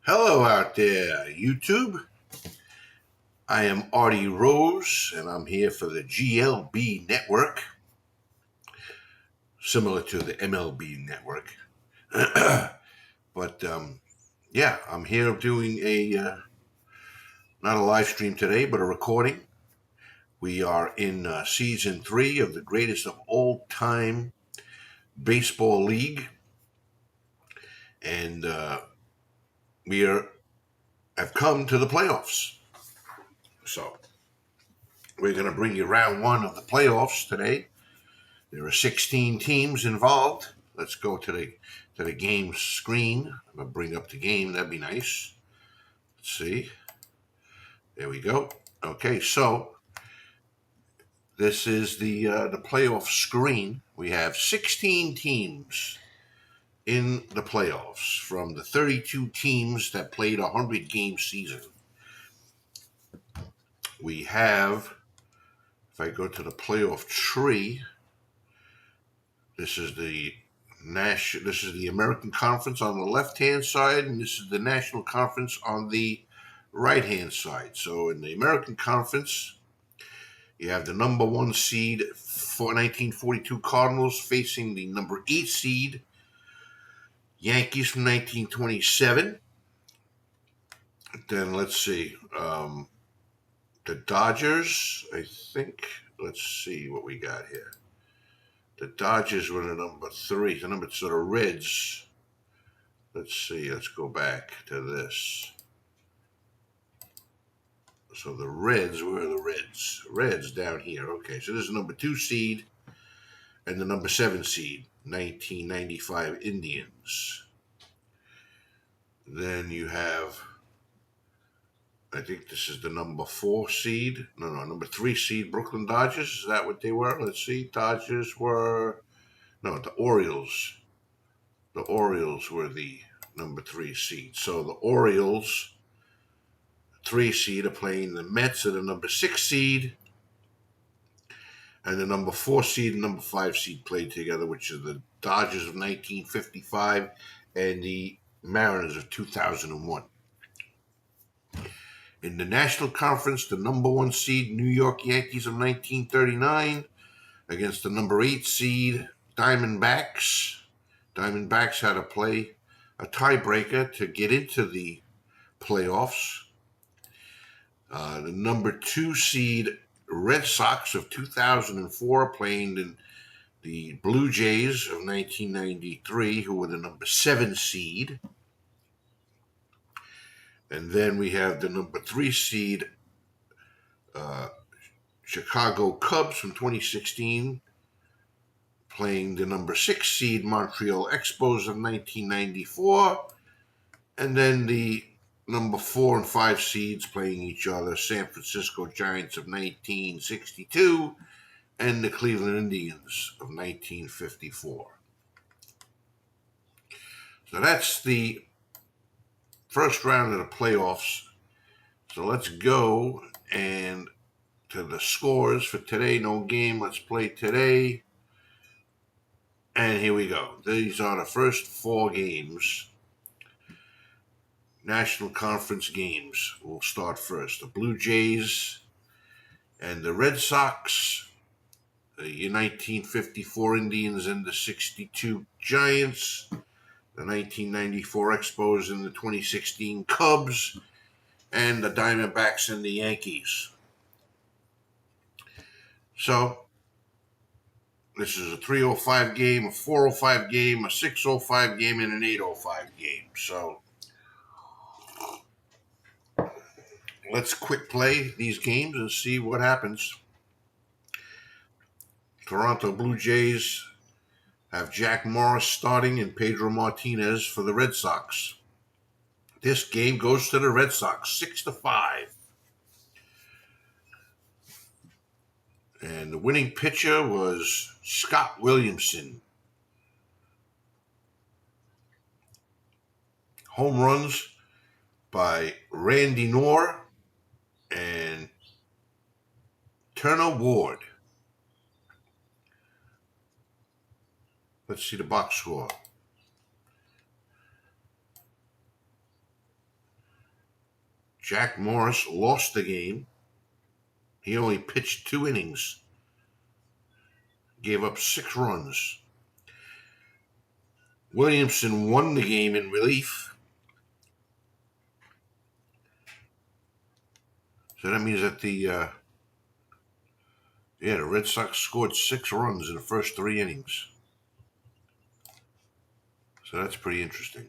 Hello out there, YouTube. I am Artie Rose, and I'm here for the GLB network, similar to the MLB network. but yeah, I'm here doing not a live stream today, but a recording. We are in season 3 of the greatest of all time baseball league, and have come to the playoffs. So we're going to bring you round 1 of the playoffs today. There are 16 teams involved. Let's go to the game screen. I'm gonna bring up the game. That'd be nice. Let's see. There we go. Okay, so this is the playoff screen. We have 16 teams in the playoffs from the 32 teams that played a 100-game season. We have, if I go to the playoff tree, this is the American Conference on the left-hand side, and this is the National Conference on the right-hand side. So in the American Conference, you have the number 1 seed for 1942 Cardinals facing the number 8 seed Yankees from 1927. Then let's see, the Dodgers, I think. Let's see what we got here. The Dodgers were the number 3. The number 2, the Reds. Let's see. Let's go back to this. So the Reds, where are the Reds? Reds down here. Okay, so this is the number 2 seed and the number 7 seed, 1995 Indians. Then you have, I think this is the number 4 seed. No, number 3 seed, Brooklyn Dodgers. Is that what they were? Let's see. Dodgers were, no, the Orioles. The Orioles were the number 3 seed. So the Orioles, 3 seed, are playing the Mets at the number 6 seed, and the number 4 seed and number 5 seed played together, which is the Dodgers of 1955 and the Mariners of 2001. In the National Conference, the number 1 seed New York Yankees of 1939 against the number 8 seed Diamondbacks. Diamondbacks had to play a tiebreaker to get into the playoffs. The number 2 seed Red Sox of 2004 playing the Blue Jays of 1993, who were the number 7 seed. And then we have the number 3 seed Chicago Cubs from 2016 playing the number 6 seed Montreal Expos of 1994. And then the number 4 and 5 seeds playing each other, San Francisco Giants of 1962 and the Cleveland Indians of 1954. So that's the first round of the playoffs. So let's go and to the scores for today. No game. Let's play today. And here we go. These are the first 4 games. National Conference games. We'll start first. The Blue Jays and the Red Sox, the 1954 Indians and the 62 Giants, the 1994 Expos and the 2016 Cubs, and the Diamondbacks and the Yankees. So this is a 305 game, a 405 game, a 605 game, and an 805 game. So let's quick play these games and see what happens. Toronto Blue Jays have Jack Morris starting and Pedro Martinez for the Red Sox. This game goes to the Red Sox, 6-5. And the winning pitcher was Scott Williamson. Home runs by Randy Knorr and Turner Ward. Let's see the box score. Jack Morris lost the game. He only pitched 2 innings, gave up 6 runs. Williamson won the game in relief. So that means that the Red Sox scored 6 runs in the first 3 innings. So that's pretty interesting.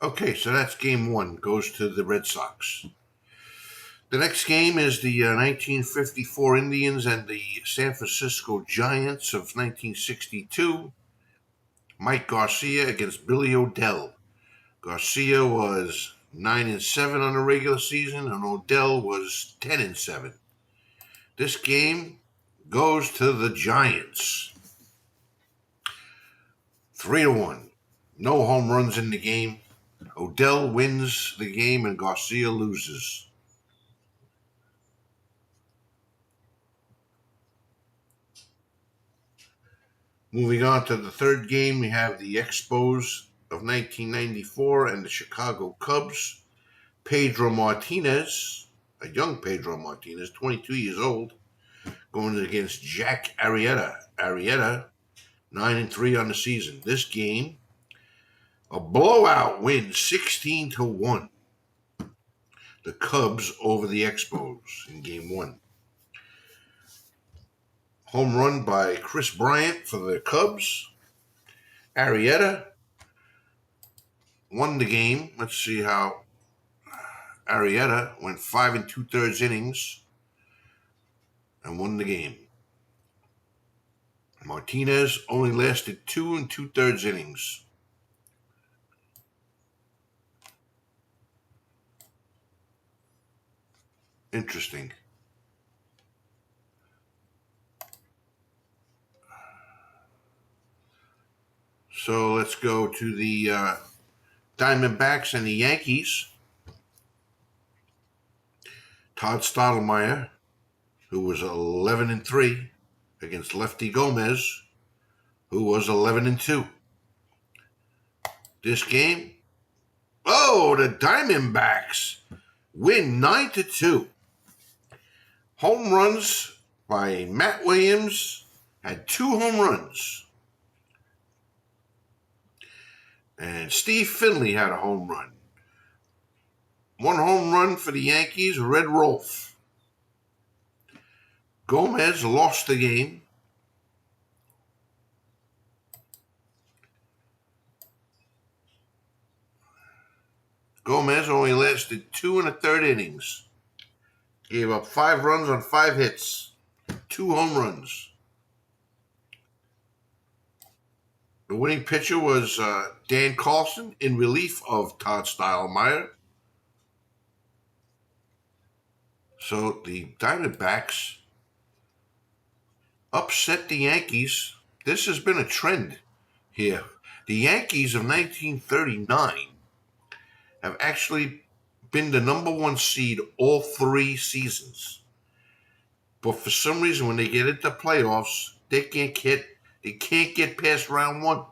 Okay, so that's game 1, goes to the Red Sox. The next game is the 1954 Indians and the San Francisco Giants of 1962. Mike Garcia against Billy O'Dell. Garcia was 9-7 on the regular season, and O'Dell was 10-7. This game goes to the Giants. 3-1. No home runs in the game. O'Dell wins the game and Garcia loses. Moving on to the third game, we have the Expos of 1994 and the Chicago Cubs. Pedro Martinez, a young Pedro Martinez, 22 years old, going against Jack Arrieta. Arrieta, 9-3 on the season. This game, a blowout win, 16-1. The Cubs over the Expos in game 1. Home run by Chris Bryant for the Cubs. Arrieta won the game. Let's see how Arrieta went 5 2/3 innings and won the game. Martinez only lasted 2 2/3 innings. Interesting. So let's go to the Diamondbacks and the Yankees. Todd Stottlemyre, who was 11-3, against Lefty Gomez, who was 11-2. This game, the Diamondbacks win 9-2. Home runs by Matt Williams, had 2 home runs. And Steve Finley had a home run. 1 home run for the Yankees, Red Rolf. Gomez lost the game. Gomez only lasted 2 1/3 innings. Gave up 5 runs on 5 hits. 2 home runs. The winning pitcher was Dan Carlson in relief of Todd Stottlemyre. So the Diamondbacks upset the Yankees. This has been a trend here. The Yankees of 1939 have actually been the number 1 seed all 3 seasons. But for some reason, when they get into playoffs, they can't get past round 1.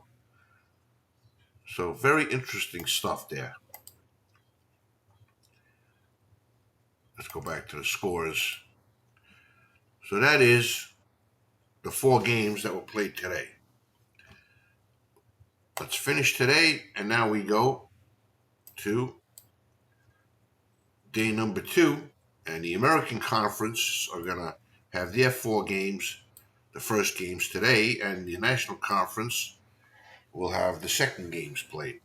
So very interesting stuff there. Let's go back to the scores. So that is the 4 games that were played today. Let's finish today, and now we go to day number 2, and the American Conference are going to have their 4 games, the first games today, and the National Conference will have the second games played.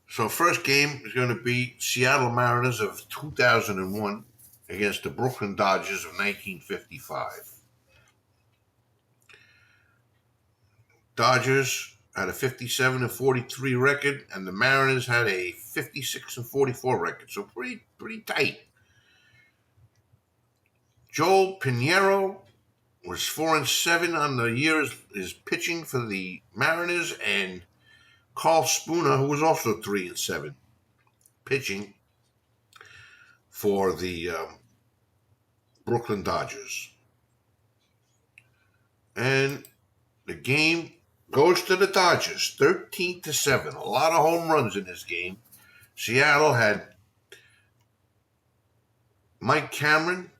So first game is going to be Seattle Mariners of 2001 against the Brooklyn Dodgers of 1955. Dodgers had a 57-43 record, and the Mariners had a 56-44 record. So pretty tight. Joel Pinheiro was 4-7 on the year is pitching for the Mariners, and Carl Spooner, who was also 3-7, pitching for the Brooklyn Dodgers. And The game goes to the Dodgers, 13-7. A lot of home runs in this game. Seattle had Mike Cameron,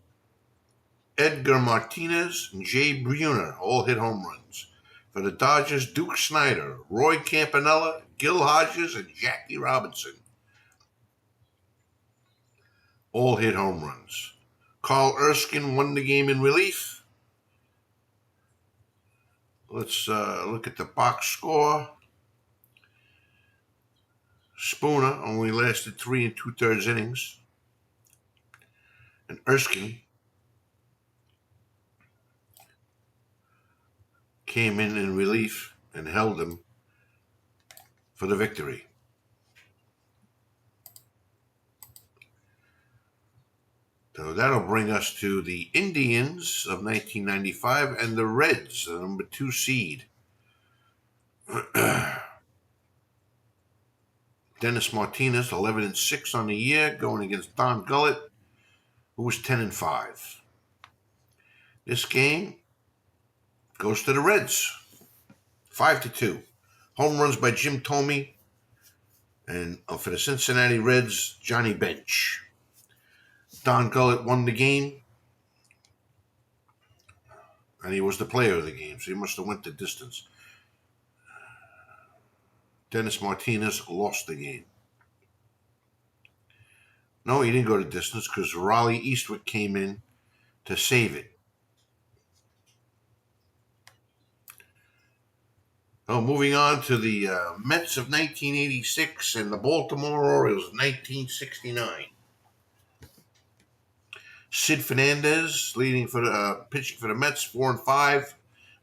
Edgar Martinez, and Jay Bruner all hit home runs. For the Dodgers, Duke Snider, Roy Campanella, Gil Hodges, and Jackie Robinson all hit home runs. Carl Erskine won the game in relief. Let's look at the box score. Spooner only lasted 3 2/3 innings. And Erskine came in relief and held him for the victory. So that'll bring us to the Indians of 1995 and the Reds, the number 2 seed. Dennis Martinez, 11-6 on the year, going against Don Gullett, who was 10-5. This game goes to the Reds, 5-2. Home runs by Jim Thome, and for the Cincinnati Reds, Johnny Bench. Don Gullett won the game, and he was the player of the game, so he must have went the distance. Dennis Martinez lost the game. No, he didn't go the distance because Raleigh Eastwood came in to save it. Oh, moving on to the Mets of 1986 and the Baltimore Orioles of 1969. Sid Fernandez leading for the pitching for the Mets, 4-5.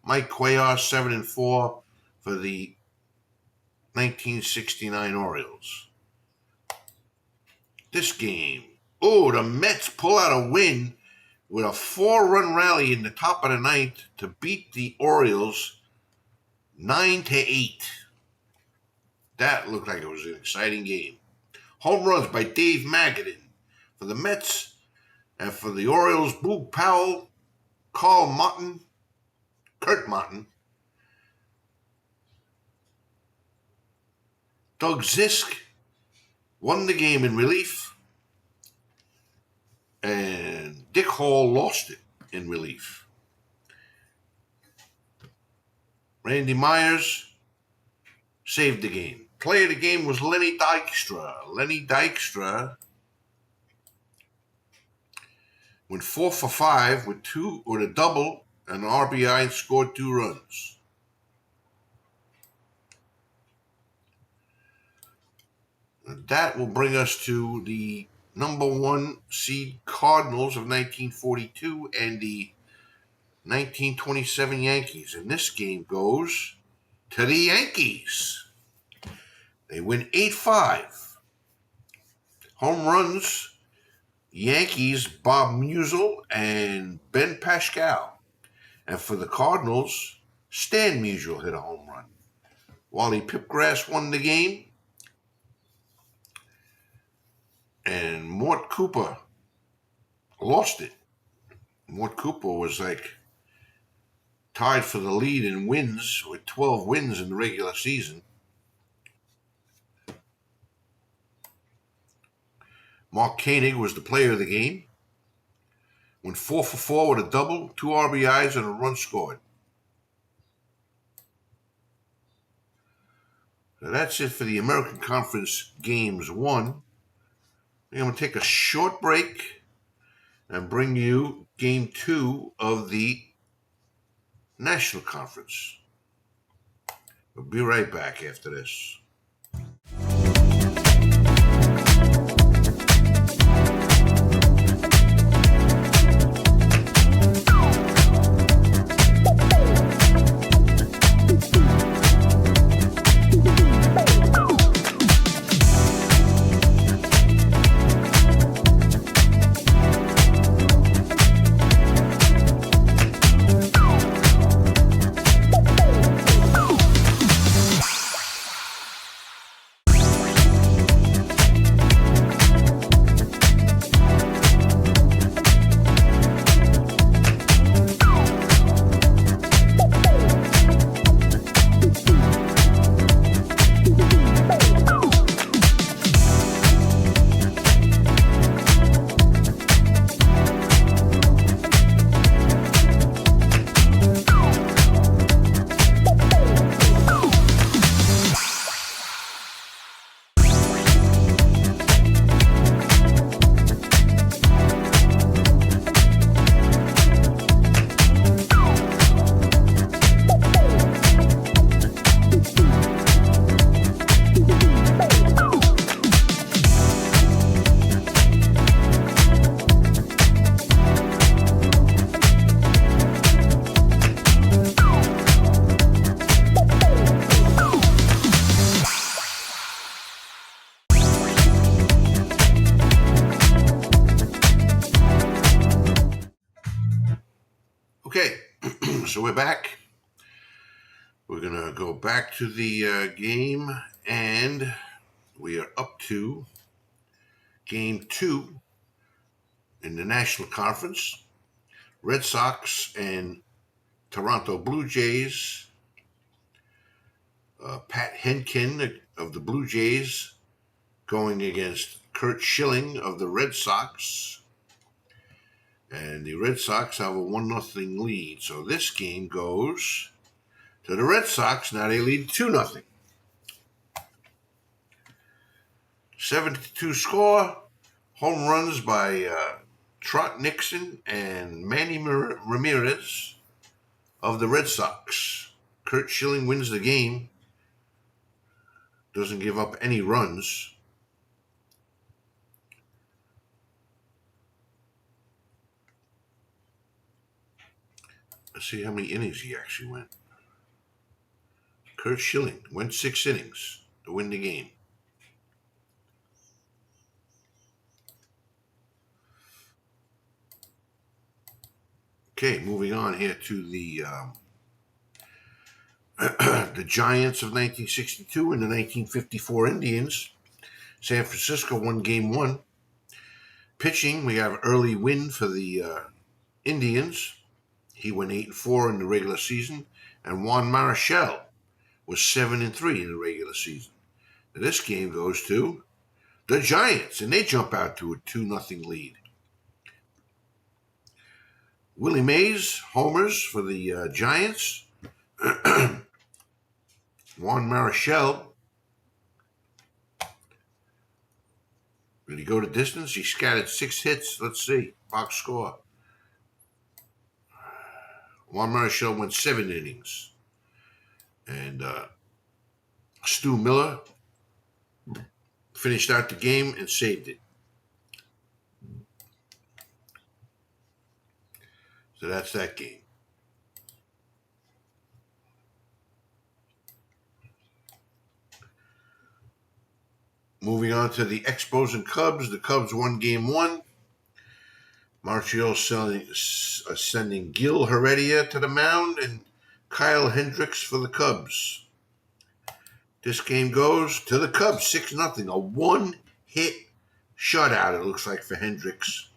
Mike Cuellar, 7-4 for the 1969 Orioles. This game, the Mets pull out a win with a 4-run rally in the top of the ninth to beat the Orioles 9-8. That looked like it was an exciting game. Home runs by Dave Magadan for the Mets. And for the Orioles, Boog Powell, Carl Martin, Kurt Martin, Doug Zisk won the game in relief, and Dick Hall lost it in relief. Randy Myers saved the game. Player of the game was Lenny Dykstra. Lenny Dykstra went 4 for 5 with a double and an RBI and scored 2 runs. And that will bring us to the number 1 seed Cardinals of 1942 and the 1927 Yankees. And this game goes to the Yankees. They win 8-5. Home runs, Yankees, Bob Musial and Ben Pascal. And for the Cardinals, Stan Musial hit a home run. Wally Pipgrass won the game. And Mort Cooper lost it. Mort Cooper was tied for the lead in wins with 12 wins in the regular season. Mark Koenig was the player of the game. Went 4 for 4 with a double, 2 RBIs, and a run scored. So that's it for the American Conference Games 1. I'm going to take a short break and bring you Game 2 of the National Conference. We'll be right back after this. Okay, so we're back. We're going to go back to the game, and we are up to game 2 in the National Conference. Red Sox and Toronto Blue Jays. Pat Henkin of the Blue Jays going against Curt Schilling of the Red Sox. And the Red Sox have a 1-0 lead. So this game goes to the Red Sox. Now they lead 2-0. 7-2 score. Home runs by Trot Nixon and Manny Ramirez of the Red Sox. Curt Schilling wins the game. Doesn't give up any runs. Let's see how many innings he actually went. Curt Schilling went 6 innings to win the game. Okay, moving on here to the the Giants of 1962 and the 1954 Indians. San Francisco won game 1. Pitching, we have Early Wynn for the Indians. He went 8-4 in the regular season, and Juan Marichal was 7-3 in the regular season. Now this game goes to the Giants, and they jump out to a 2-0 lead. Willie Mays homers for the Giants. Juan Marichal. Did he go to distance? He scattered 6 hits. Let's see. Box score. Juan Marichal went 7 innings. And Stu Miller finished out the game and saved it. So that's that game. Moving on to the Expos and Cubs. The Cubs won game 1. Martial sending Gil Heredia to the mound and Kyle Hendricks for the Cubs. This game goes to the Cubs, 6-0. A 1-hit shutout, it looks like, for Hendricks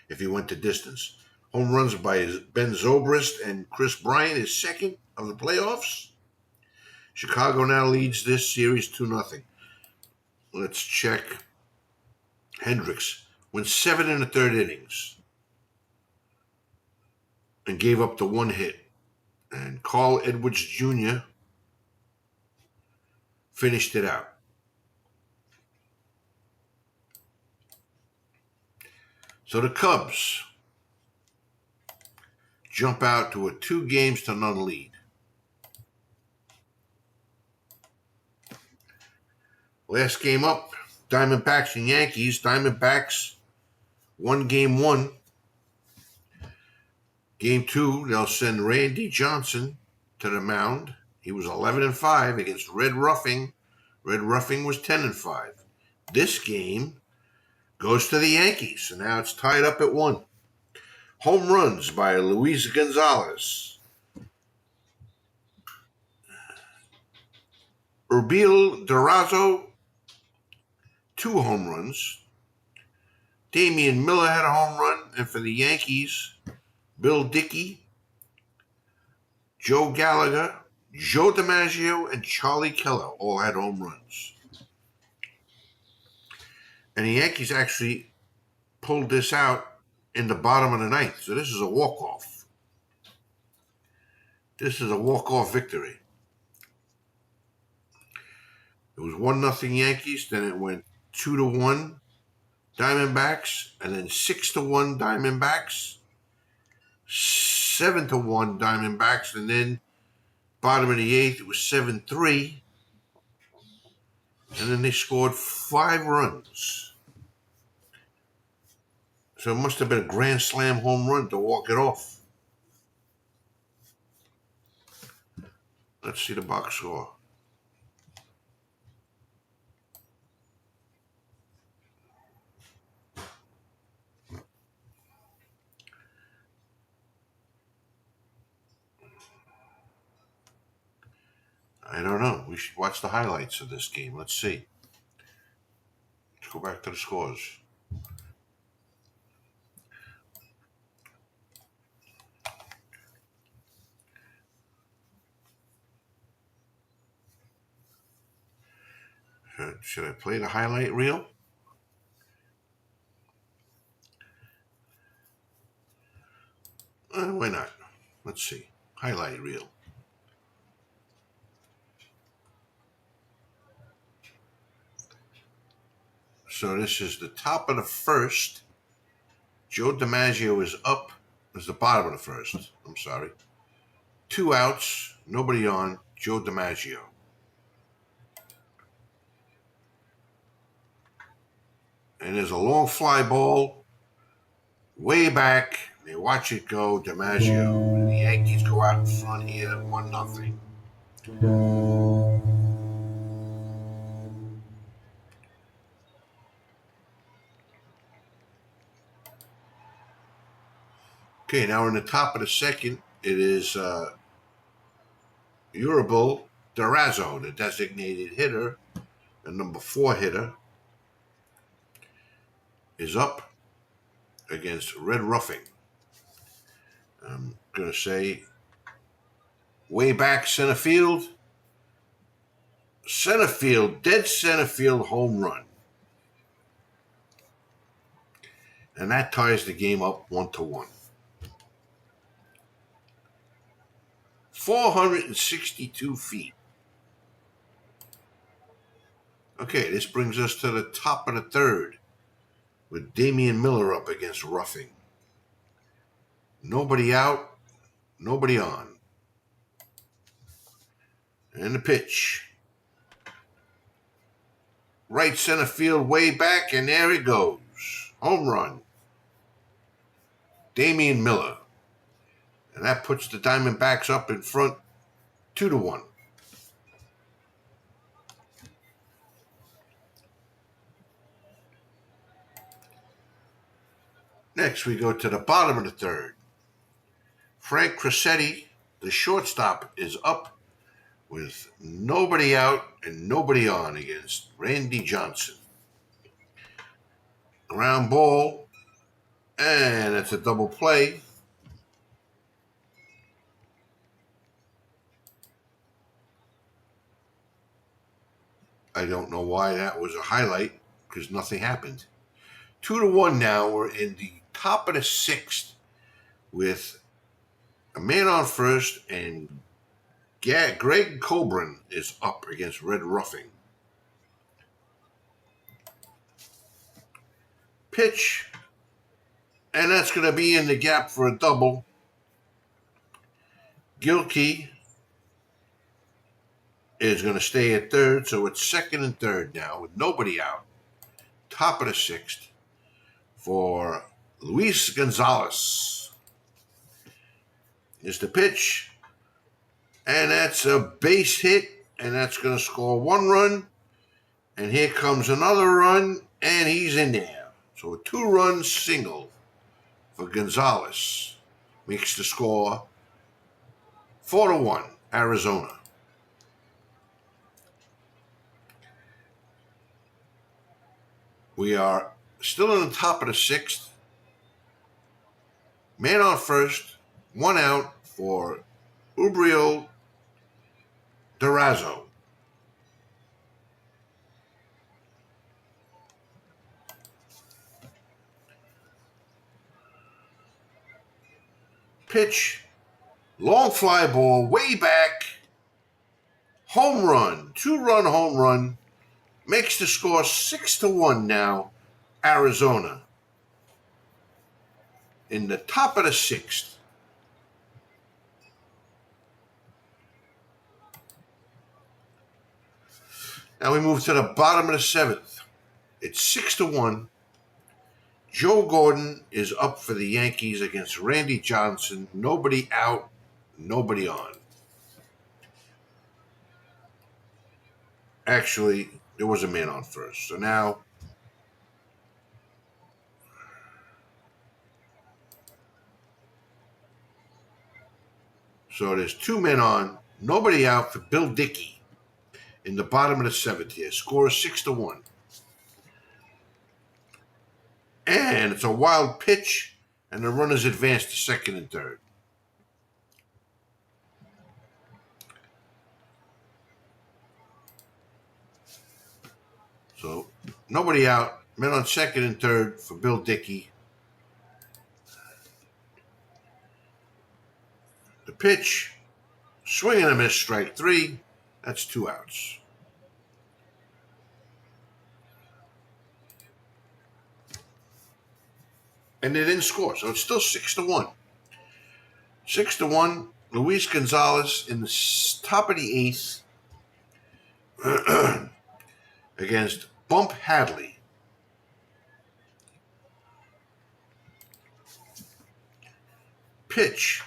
if he went to distance. Home runs by Ben Zobrist and Chris Bryant, his second of the playoffs. Chicago now leads this series 2-0. Let's check. Hendricks went 7 1/3 innings and gave up the 1 hit. And Carl Edwards Jr. finished it out. So the Cubs jump out to a 2-0 lead. Last game up, Diamondbacks and Yankees. Diamondbacks won game 1. Game 2, they'll send Randy Johnson to the mound. He was 11-5 against Red Ruffing. Red Ruffing was 10-5. This game goes to the Yankees, and now it's tied up at 1. Home runs by Luis Gonzalez. Urbil Durazo, 2 home runs. Damian Miller had a home run, and for the Yankees, Bill Dickey, Joe Gallagher, Joe DiMaggio, and Charlie Keller all had home runs. And the Yankees actually pulled this out in the bottom of the 9th. So this is a walk-off. This is a walk-off victory. It was 1-0 Yankees, then it went 2-1 Diamondbacks, and then 6-1 Diamondbacks, 7-1 Diamondbacks, and then bottom of the 8th, it was 7-3. And then they scored 5 runs. So it must have been a grand slam home run to walk it off. Let's see the box score. I don't know. We should watch the highlights of this game. Let's see. Let's go back to the scores. Should I play the highlight reel? Why not? Let's see. Highlight reel. So this is the top of the first. Joe DiMaggio is up. This is the bottom of the first. I'm sorry. 2 outs. Nobody on. Joe DiMaggio. And there's a long fly ball way back. They watch it go. DiMaggio. And the Yankees go out in front here, 1-0. Okay, now we're in the top of the second. It is Urabel Durazo, the designated hitter, the number 4 hitter, is up against Red Ruffing. I'm going to say way back center field, dead center field home run. And that ties the game up 1-1. 462 feet. Okay, this brings us to the top of the third with Damian Miller up against Ruffing. Nobody out, nobody on. And the pitch. Right center field way back, and there he goes. Home run. Damian Miller. And that puts the Diamondbacks up in front 2-1. Next, we go to the bottom of the third. Frank Cressetti, the shortstop, is up with nobody out and nobody on against Randy Johnson. Ground ball, and it's a double play. I don't know why that was a highlight, because nothing happened. 2-1 now. We're in the top of the sixth with a man on first, and Greg Colburn is up against Red Ruffing. Pitch, and that's going to be in the gap for a double. Gilkey is going to stay at third, so it's second and third now with nobody out. Top of the sixth for Luis Gonzalez. Is the pitch, and that's a base hit, and that's going to score 1 run. And here comes another run, and he's in there. So a 2-run single for Gonzalez makes the score 4-1, Arizona. We are still in the top of the sixth. Man on first, 1 out for Urabel Durazo. Pitch, long fly ball, way back, home run, 2-run home run, makes the score 6-1 now, Arizona. In the top of the sixth. Now we move to the bottom of the seventh. It's 6-1. Joe Gordon is up for the Yankees against Randy Johnson. Nobody out, nobody on. Actually, there was a man on first. So now there's 2 men on, nobody out for Bill Dickey. in the bottom of the seventh here. Score is 6-1. And it's a wild pitch, and the runners advance to second and third. So, nobody out. Men on second and third for Bill Dickey. The pitch, swing and a miss, strike 3. That's 2 outs. And they didn't score, so it's still 6-1. 6-1. Luis Gonzalez in the top of the eighth against Bump Hadley. Pitch.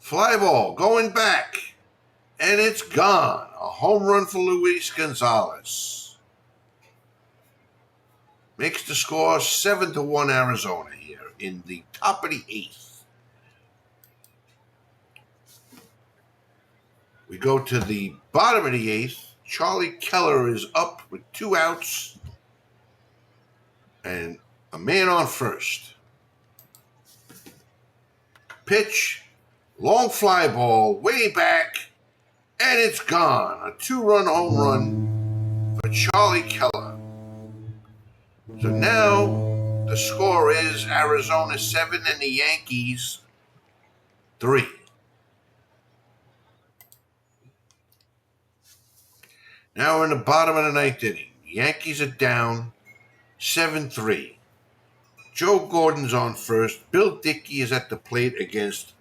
Fly ball going back. And it's gone. A home run for Luis Gonzalez. Makes the score 7-1 Arizona here in the top of the eighth. We go to the bottom of the eighth. Charlie Keller is up with 2 outs and a man on first. Pitch, long fly ball, way back, and it's gone. A 2-run home run for Charlie Keller. So now the score is Arizona 7 and the Yankees 3. Now we're in the bottom of the ninth inning. The Yankees are down 7-3. Joe Gordon's on first. Bill Dickey is at the plate against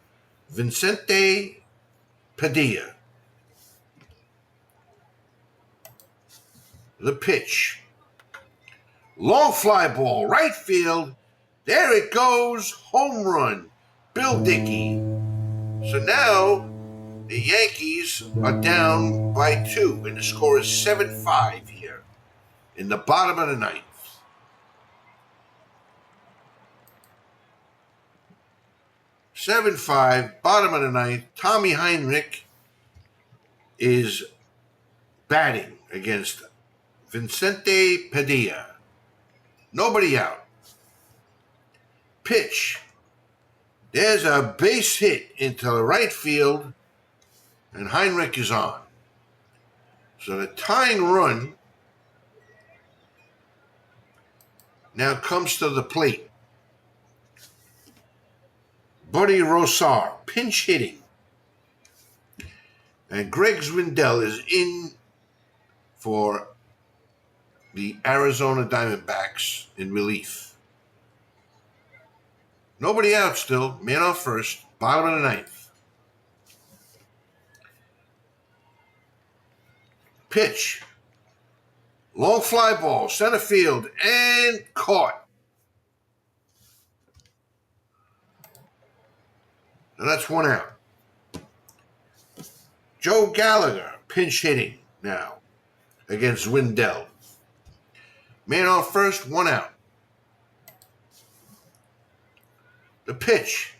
Vicente Padilla. The pitch. Long fly ball, right field. There it goes. Home run. Bill Dickey. So now the Yankees are down by 2, and the score is 7-5 here in the bottom of the ninth. Bottom of the ninth. Tommy Heinrich is batting against Vicente Padilla. Nobody out. Pitch. There's a base hit into the right field, and Heinrich is on. So the tying run now comes to the plate. Buddy Rosar, pinch hitting. And Greg Zwindell is in for the Arizona Diamondbacks in relief. Nobody out still. Man on first. Bottom of the ninth. Pitch. Long fly ball. Center field. And caught. Now that's 1 out. Joe Gallagher, pinch hitting now against Windell. Man on first, 1 out. The pitch.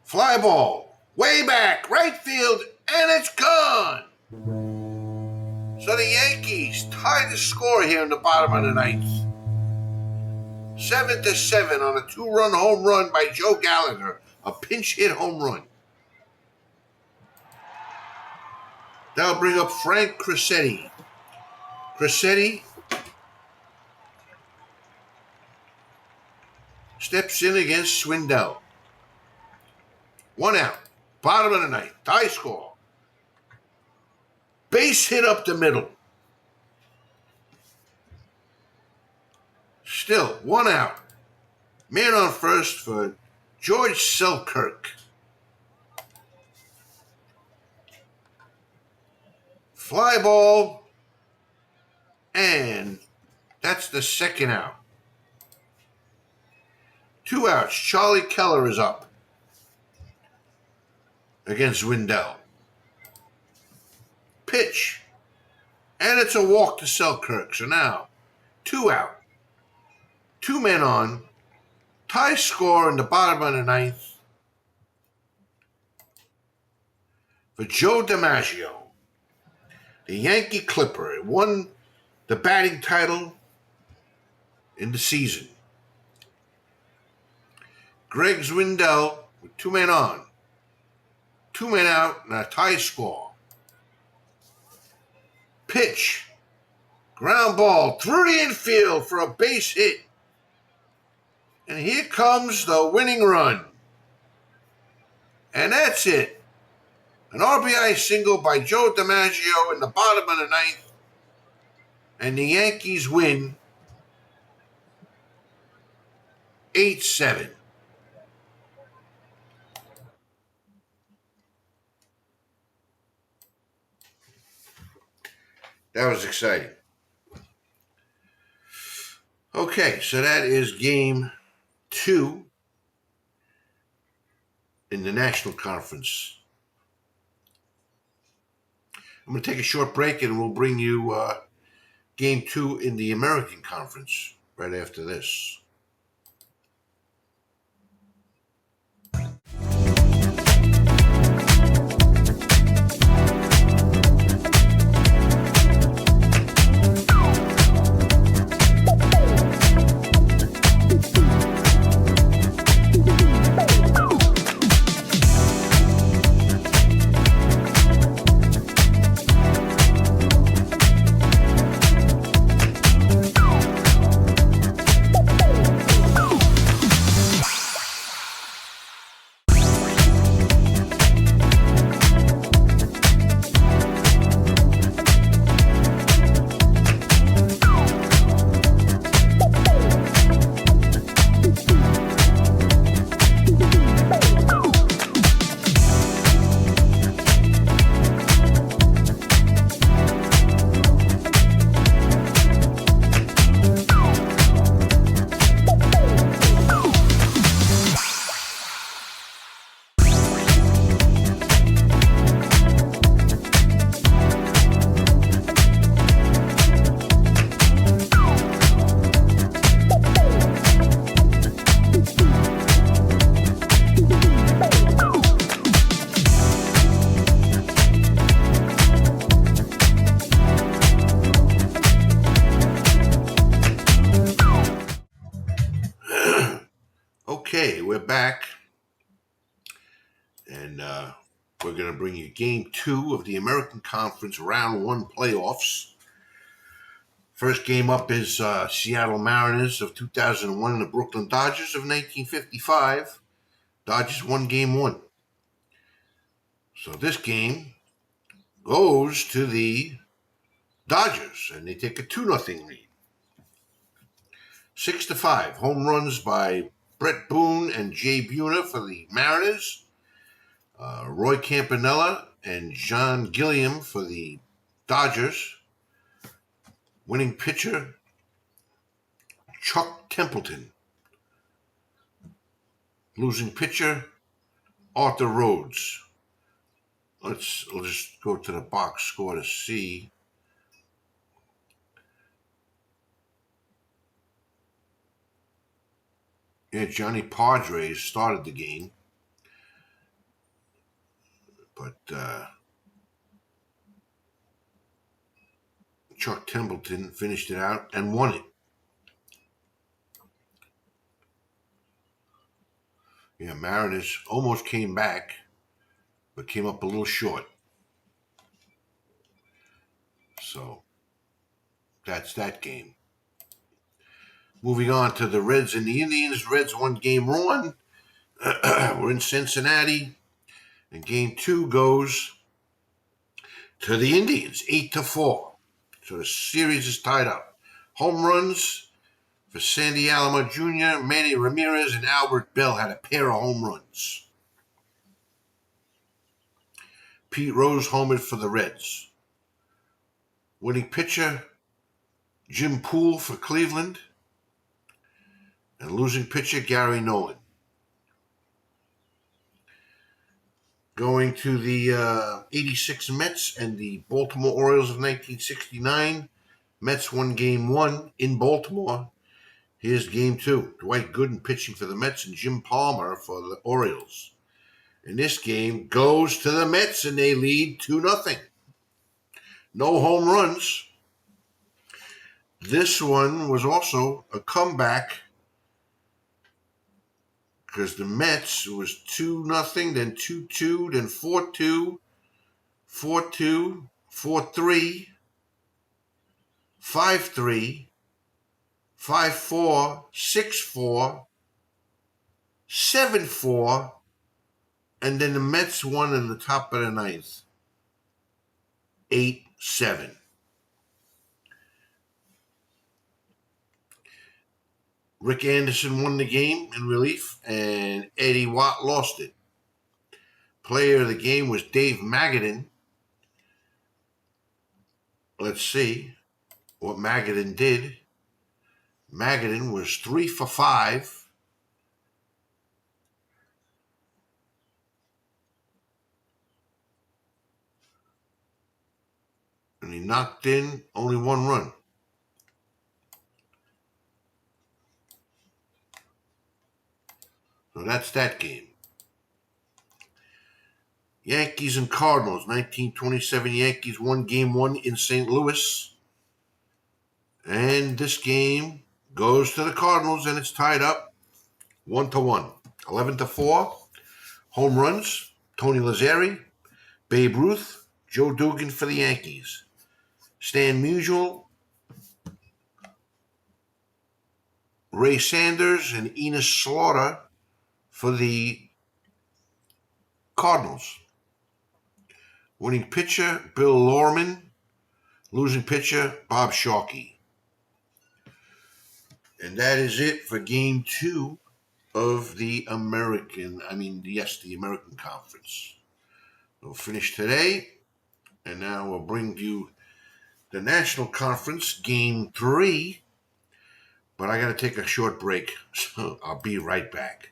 Fly ball. Way back. Right field. And it's gone. So the Yankees tie the score here in the bottom of the ninth. 7-7 on a 2-run home run by Joe Gallagher. A pinch hit home run. That'll bring up Frank Crissetti. Crissetti steps in against Swindell. 1 out. Bottom of the ninth. Tie score. Base hit up the middle. Still 1 out. Man on first for George Selkirk. Fly ball. And that's the 2nd out. 2 outs. Charlie Keller is up against Windell. Pitch. And it's a walk to Selkirk. So now, 2 out. 2 men on. Tie score in the bottom of the ninth for Joe DiMaggio. a Yankee Clipper. It won the batting title in the season. Greg Zwindell with 2 men on, 2 men out, and a tie score. Pitch, ground ball through the infield for a base hit. And here comes the winning run. And that's it. An RBI single by Joe DiMaggio in the bottom of the ninth. And the Yankees win 8-7. That was exciting. Okay, so that is game 2 in the National Conference. I'm going to take a short break and we'll bring you game 2 in the American Conference right after this. Okay, we're back, and we're going to bring you game 2 of the American Conference Round 1 playoffs. First game up is Seattle Mariners of 2001 and the Brooklyn Dodgers of 1955. Dodgers won game 1. So this game goes to the Dodgers, and they take a 2-0 lead. 6-5, home runs by Brett Boone and Jay Buhner for the Mariners. Roy Campanella and John Gilliam for the Dodgers. Winning pitcher, Chuck Templeton. Losing pitcher, Arthur Rhodes. We'll just go to the box score to see. Yeah, Johnny Padres started the game, but Chuck Templeton finished it out and won it. Yeah, Mariners almost came back, but came up a little short. So that's that game. Moving on to the Reds and the Indians. Reds won game 1. We're in Cincinnati. And game 2 goes to the Indians, 8-4. So the series is tied up. Home runs for Sandy Alomar Jr., Manny Ramirez, and Albert Bell had a pair of home runs. Pete Rose homered for the Reds. Winning pitcher, Jim Poole for Cleveland. And losing pitcher, Gary Nolan. Going to the 86 Mets and the Baltimore Orioles of 1969. Mets won game 1 in Baltimore. Here's game 2. Dwight Gooden pitching for the Mets and Jim Palmer for the Orioles. And this game goes to the Mets and they lead 2-0. No home runs. This one was also a comeback because the Mets was 2-0, then 2-2, then 4-2, 4-2, 4-3, 5-3, 5-4, 6-4, 7-4, and then the Mets won in the top of the ninth, 8-7. Rick Anderson won the game in relief, and Eddie Watt lost it. Player of the game was Dave Magadan. Let's see what Magadan did. Magadan was 3 for 5. And he knocked in only 1 run. So that's that game. Yankees and Cardinals. 1927 Yankees won Game 1 in St. Louis. And this game goes to the Cardinals, and it's tied up 1-1. 11-4. Home runs, Tony Lazzeri, Babe Ruth, Joe Dugan for the Yankees. Stan Musial, Ray Sanders, and Enos Slaughter for the Cardinals. Winning pitcher, Bill Lorman. Losing pitcher, Bob Sharkey. And that is it for Game 2 of the American Conference. We'll finish today, and now we'll bring you the National Conference, Game 3. But I got to take a short break, so I'll be right back.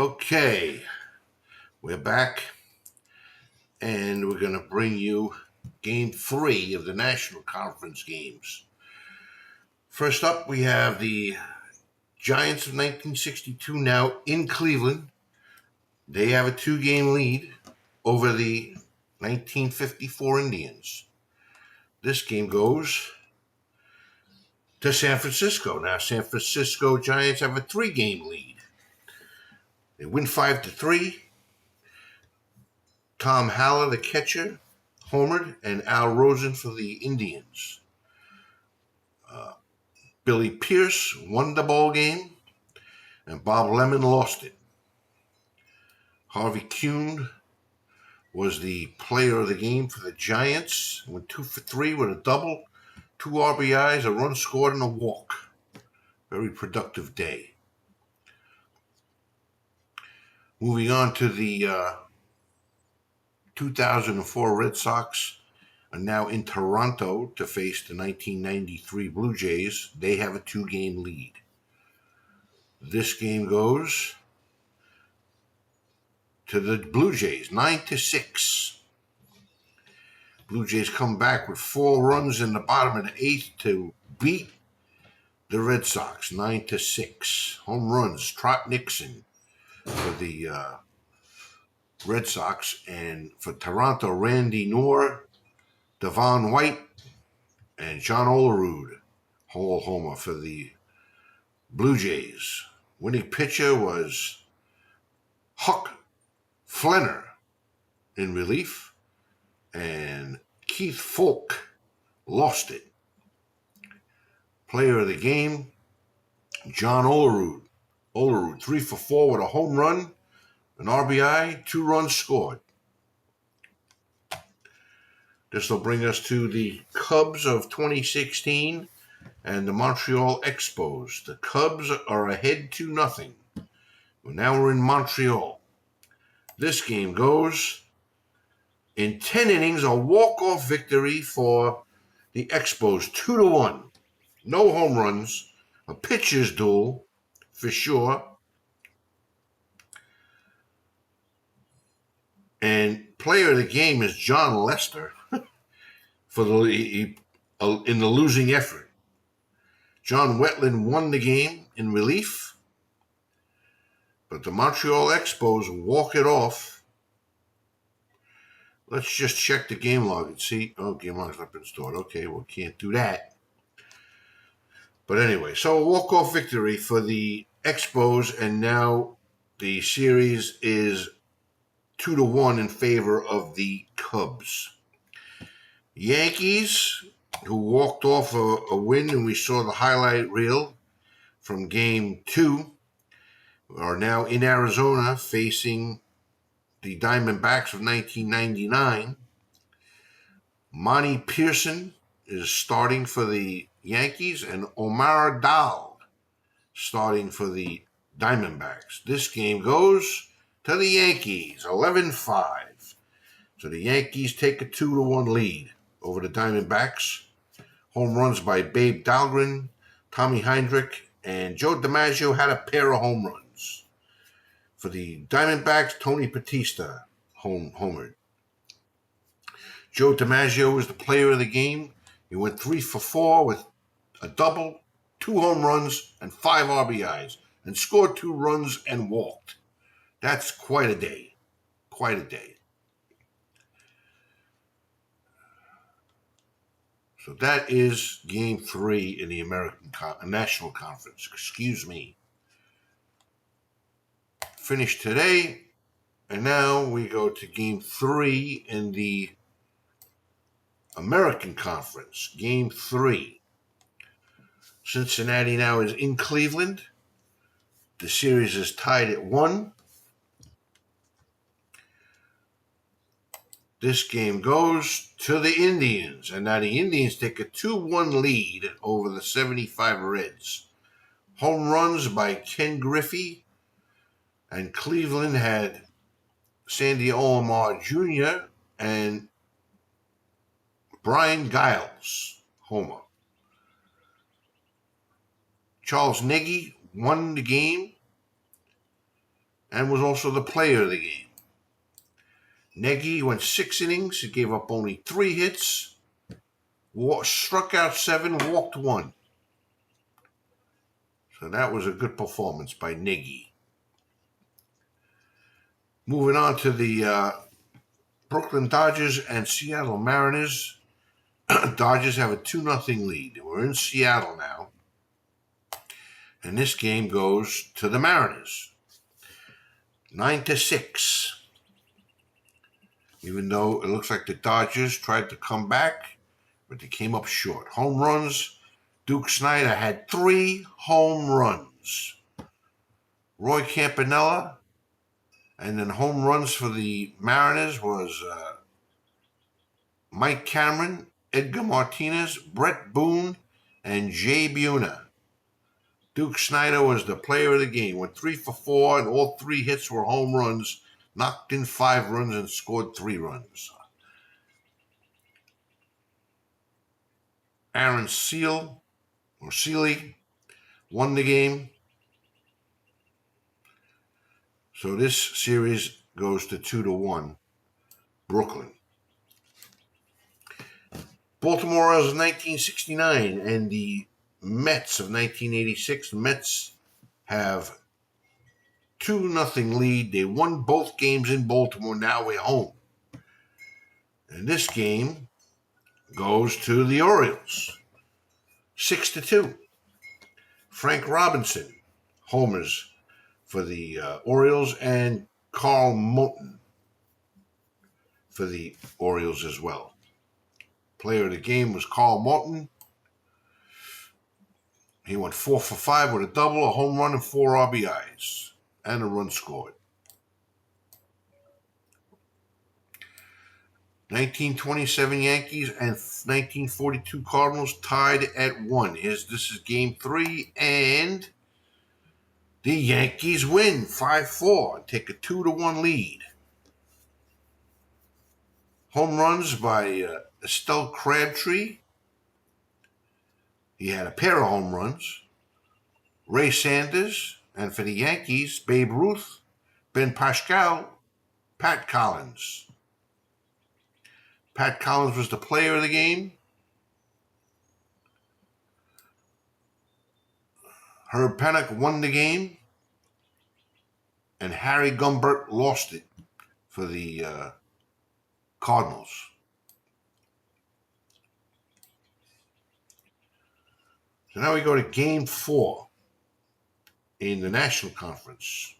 Okay, we're back, and we're going to bring you Game 3 of the National Conference games. First up, we have the Giants of 1962 now in Cleveland. They have a 2-game lead over the 1954 Indians. This game goes to San Francisco. Now, San Francisco Giants have a 3-game lead. They win 5-3. Tom Haller, the catcher, homered, and Al Rosen for the Indians. Billy Pierce won the ball game, and Bob Lemon lost it. Harvey Kuhn was the player of the game for the Giants. Went 2 for 3 with a double, 2 RBIs, a run scored, and a walk. Very productive day. Moving on to the 2004 Red Sox are now in Toronto to face the 1993 Blue Jays. They have a 2-game lead. This game goes to the Blue Jays, 9-6. Blue Jays come back with 4 runs in the bottom of the 8th to beat the Red Sox, 9-6. Home runs, Trot Nixon for the Red Sox, and for Toronto, Randy Knorr, Devon White, and John Olerud, whole homer for the Blue Jays. Winning pitcher was Huck Flenner in relief, and Keith Falk lost it. Player of the game, John Olerud. Olerud, 3 for 4 with a home run, an RBI, 2 runs scored. This will bring us to the Cubs of 2016 and the Montreal Expos. The Cubs are ahead 2-0. Now we're in Montreal. This game goes in 10 innings, a walk-off victory for the Expos, 2-1. No home runs, a pitcher's duel for sure. And player of the game is John Lester for in the losing effort. John Wetland won the game in relief, but the Montreal Expos walk it off. Let's just check the game log and see. Oh, game log's not been stored. Okay, well, can't do that. But anyway, so a walk-off victory for the Expos, and now the series is 2-1 in favor of the Cubs. Yankees, who walked off a win, and we saw the highlight reel from Game 2, are now in Arizona facing the Diamondbacks of 1999. Monty Pearson is starting for the Yankees, and Omar Dal starting for the Diamondbacks. This game goes to the Yankees, 11-5. So the Yankees take a 2-1 lead over the Diamondbacks. Home runs by Babe Dahlgren, Tommy Heinrich, and Joe DiMaggio had a pair of home runs. For the Diamondbacks, Tony Batista homered. Joe DiMaggio was the player of the game. He went 3 for 4 with a double, 2 home runs, and 5 RBIs, and scored 2 runs and walked. That's quite a day. Quite a day. So that is Game 3 in the National Conference. Excuse me. Finished today, and now we go to Game 3 in the American Conference. Game 3. Cincinnati now is in Cleveland. The series is tied at 1. This game goes to the Indians, and now the Indians take a 2-1 lead over the 75 Reds. Home runs by Ken Griffey, and Cleveland had Sandy Alomar Jr. and Brian Giles, homer. Charles Nagy won the game, and was also the player of the game. Nagy went 6 innings. He gave up only 3 hits, struck out 7, walked 1. So that was a good performance by Nagy. Moving on to the Brooklyn Dodgers and Seattle Mariners. Dodgers have a 2-0 lead. We're in Seattle now. And this game goes to the Mariners. 9-6. Even though it looks like the Dodgers tried to come back, but they came up short. Home runs. Duke Snider had 3 home runs. Roy Campanella. And then home runs for the Mariners was Mike Cameron, Edgar Martinez, Brett Boone, and Jay Buhner. Duke Snider was the player of the game. Went 3 for 4, and all 3 hits were home runs. Knocked in 5 runs and scored 3 runs. Aaron Seeley won the game. So this series goes to 2-1, Brooklyn. Baltimore Orioles 1969 and the Mets of 1986. The Mets have 2-0 lead. They won both games in Baltimore. Now we're home. And this game goes to the Orioles. 6-2. Frank Robinson homers for the Orioles, and Carl Moten for the Orioles as well. Player of the game was Carl Moten. He went 4 for 5 with a double, a home run, and 4 RBIs, and a run scored. 1927 Yankees and 1942 Cardinals tied at 1. This is game 3, and the Yankees win 5-4 and take a 2-1 lead. Home runs by Estelle Crabtree. He had a pair of home runs. Ray Sanders, and for the Yankees, Babe Ruth, Ben Pascal, Pat Collins. Pat Collins was the player of the game. Herb Pennock won the game, and Harry Gumbert lost it for the Cardinals. So now we go to Game 4 in the National Conference.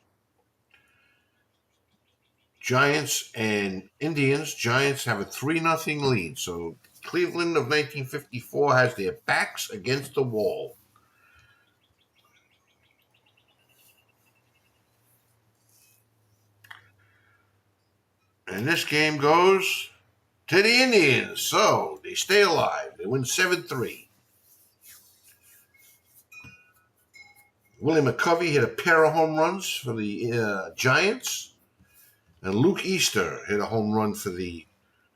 Giants and Indians. Giants have a 3-0 lead. So Cleveland of 1954 has their backs against the wall. And this game goes to the Indians. So they stay alive. They win 7-3. Willie McCovey hit a pair of home runs for the Giants. And Luke Easter hit a home run for the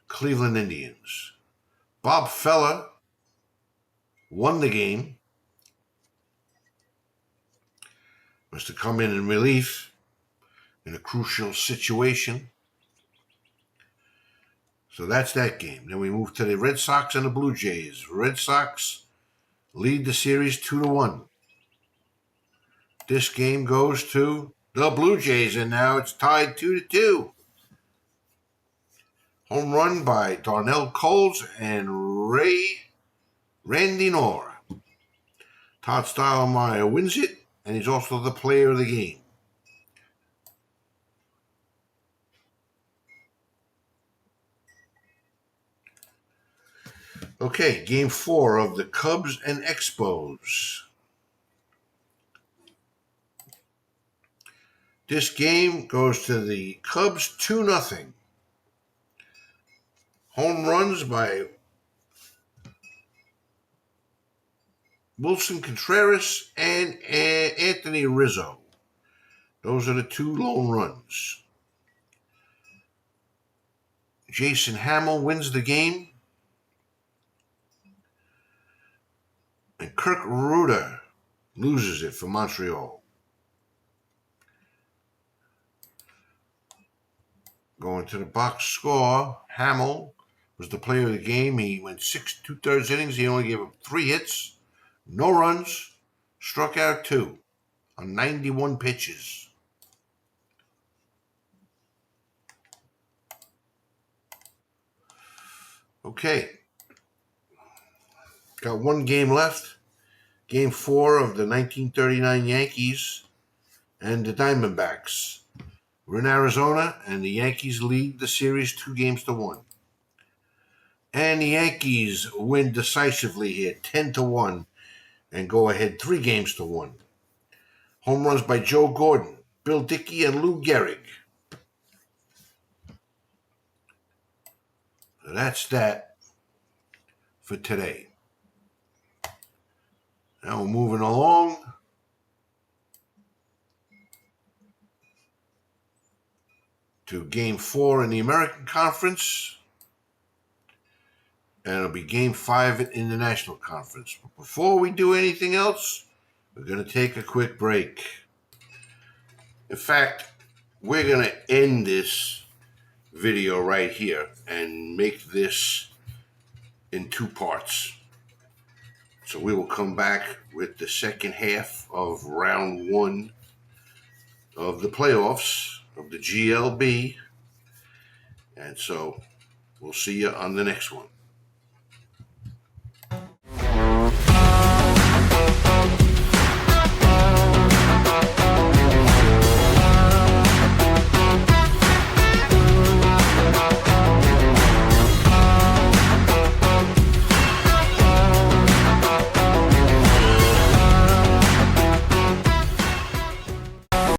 Cleveland Indians. Bob Feller won the game. Was to come in relief in a crucial situation. So that's that game. Then we move to the Red Sox and the Blue Jays. Red Sox lead the series 2-1. This game goes to the Blue Jays, and now it's tied 2-2. Home run by Darnell Coles and Randy Nora. Todd Stottlemyre wins it, and he's also the player of the game. Okay, Game 4 of the Cubs and Expos. This game goes to the Cubs 2-0. Home runs by Wilson Contreras and Anthony Rizzo. Those are the 2 lone runs. Jason Hamill wins the game. And Kirk Ruder loses it for Montreal. Going to the box score, Hamill was the player of the game. He went 6 2/3 innings. He only gave up 3 hits, no runs, struck out 2 on 91 pitches. Okay, got one game left. Game 4 of the 1939 Yankees and the Diamondbacks. We're in Arizona, and the Yankees lead the series 2-1. And the Yankees win decisively here, 10-1, and go ahead 3-1. Home runs by Joe Gordon, Bill Dickey, and Lou Gehrig. So that's that for today. Now we're moving along to Game 4 in the American Conference, and it'll be Game 5 in the National Conference. But before we do anything else, we're going to take a quick break. In fact, we're going to end this video right here and make this in 2 parts. So we will come back with the second half of round 1 of the playoffs of the GLB. And so we'll see you on the next one.